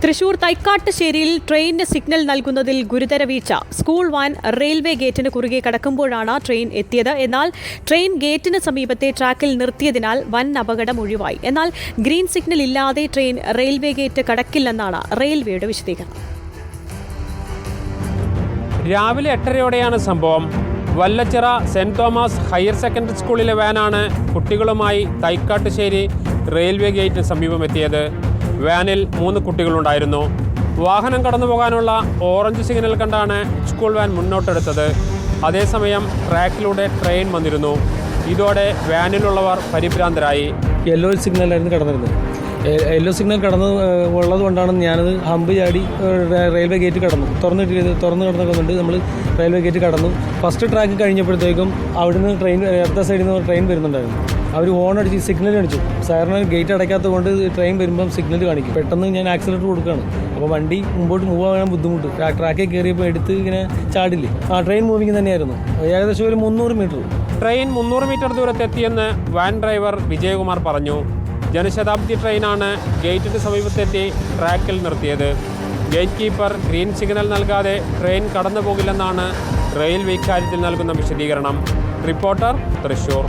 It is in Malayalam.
തൃശൂർ തൈക്കാട്ടുശ്ശേരിയിൽ ട്രെയിനിന് സിഗ്നൽ നൽകുന്നതിൽ ഗുരുതര വീഴ്ച. സ്കൂൾ വാൻ റെയിൽവേ ഗേറ്റിന് കുറുകെ കടക്കുമ്പോഴാണ് ട്രെയിൻ എത്തിയത്. എന്നാൽ ട്രെയിൻ ഗേറ്റിന് സമീപത്തെ ട്രാക്കിൽ നിർത്തിയതിനാൽ വൻ അപകടം ഒഴിവായി. എന്നാൽ ഗ്രീൻ സിഗ്നൽ ഇല്ലാതെ ട്രെയിൻ റെയിൽവേ ഗേറ്റ് കടക്കില്ലെന്നാണ് റെയിൽവേയുടെ വിശദീകരണം. രാവിലെ 8:30യോടെയാണ് സംഭവം. Vallachira saint Thomas higher secondary സ്കൂളിലെ വാനാണ് കുട്ടികളുമായി തൈക്കാട്ടുശ്ശേരി റെയിൽവേ ഗേറ്റിന് സമീപം എത്തിയത്. വാനിൽ 3 കുട്ടികളുണ്ടായിരുന്നു. വാഹനം കടന്നു പോകാനുള്ള ഓറഞ്ച് സിഗ്നൽ കണ്ടാണ് സ്കൂൾ വാൻ മുന്നോട്ടെടുത്തത്. അതേസമയം ട്രാക്കിലൂടെ ട്രെയിൻ വന്നിരുന്നു. ഇതോടെ വാനിലുള്ളവർ പരിഭ്രാന്തരായി. യെല്ലോ സിഗ്നലായിരുന്നു കടന്നിരുന്നത്. യെല്ലോ സിഗ്നൽ ഉള്ളത് കൊണ്ടാണ് ഞാനത് ഹമ്പ് ചാടി റെയിൽവേ ഗേറ്റ് കടന്നു. തുറന്നു കിടന്നുകൊണ്ട് നമ്മൾ റെയിൽവേ ഗേറ്റ് കടന്നു. ഫസ്റ്റ് ട്രാക്ക് കഴിഞ്ഞപ്പോഴത്തേക്കും അവിടുന്ന് ട്രെയിൻ അടുത്ത സൈഡിൽ നിന്ന് ട്രെയിൻ വരുന്നുണ്ടായിരുന്നു. അവർ ഹോൺ അടിച്ച് സിഗ്നൽ കാണിച്ചു. സാറിന് ഗേറ്റ് അടയ്ക്കാത്തത് കൊണ്ട് ട്രെയിൻ വരുമ്പം സിഗ്നൽ കാണിക്കും. പെട്ടെന്ന് ഞാൻ ആക്സിലേറ്റർ കൊടുക്കുകയാണ്. അപ്പോൾ വണ്ടി മുമ്പോട്ട് മൂവ് ആകാൻ ബുദ്ധിമുട്ട്. ട്രാക്കിൽ കയറിയപ്പോൾ എടുത്ത് ഇങ്ങനെ ചാടില്ലേ. ട്രെയിൻ മൂവിങ് തന്നെയായിരുന്നു. ഏകദേശം ഒരു 300 മീറ്റർ. ട്രെയിൻ 300 മീറ്റർ ദൂരത്തെത്തിയെന്ന് വാൻ ഡ്രൈവർ വിജയകുമാർ പറഞ്ഞു. ജനശതാബ്ദി ട്രെയിനാണ് ഗേറ്റിന് സമീപത്തെത്തി ട്രാക്കിൽ നിർത്തിയത്. ഗേറ്റ് കീപ്പർ ഗ്രീൻ സിഗ്നൽ നൽകാതെ ട്രെയിൻ കടന്നു പോകില്ലെന്നാണ് റെയിൽവേ ഇക്കാര്യത്തിൽ നൽകുന്ന വിശദീകരണം. റിപ്പോർട്ടർ, തൃശൂർ.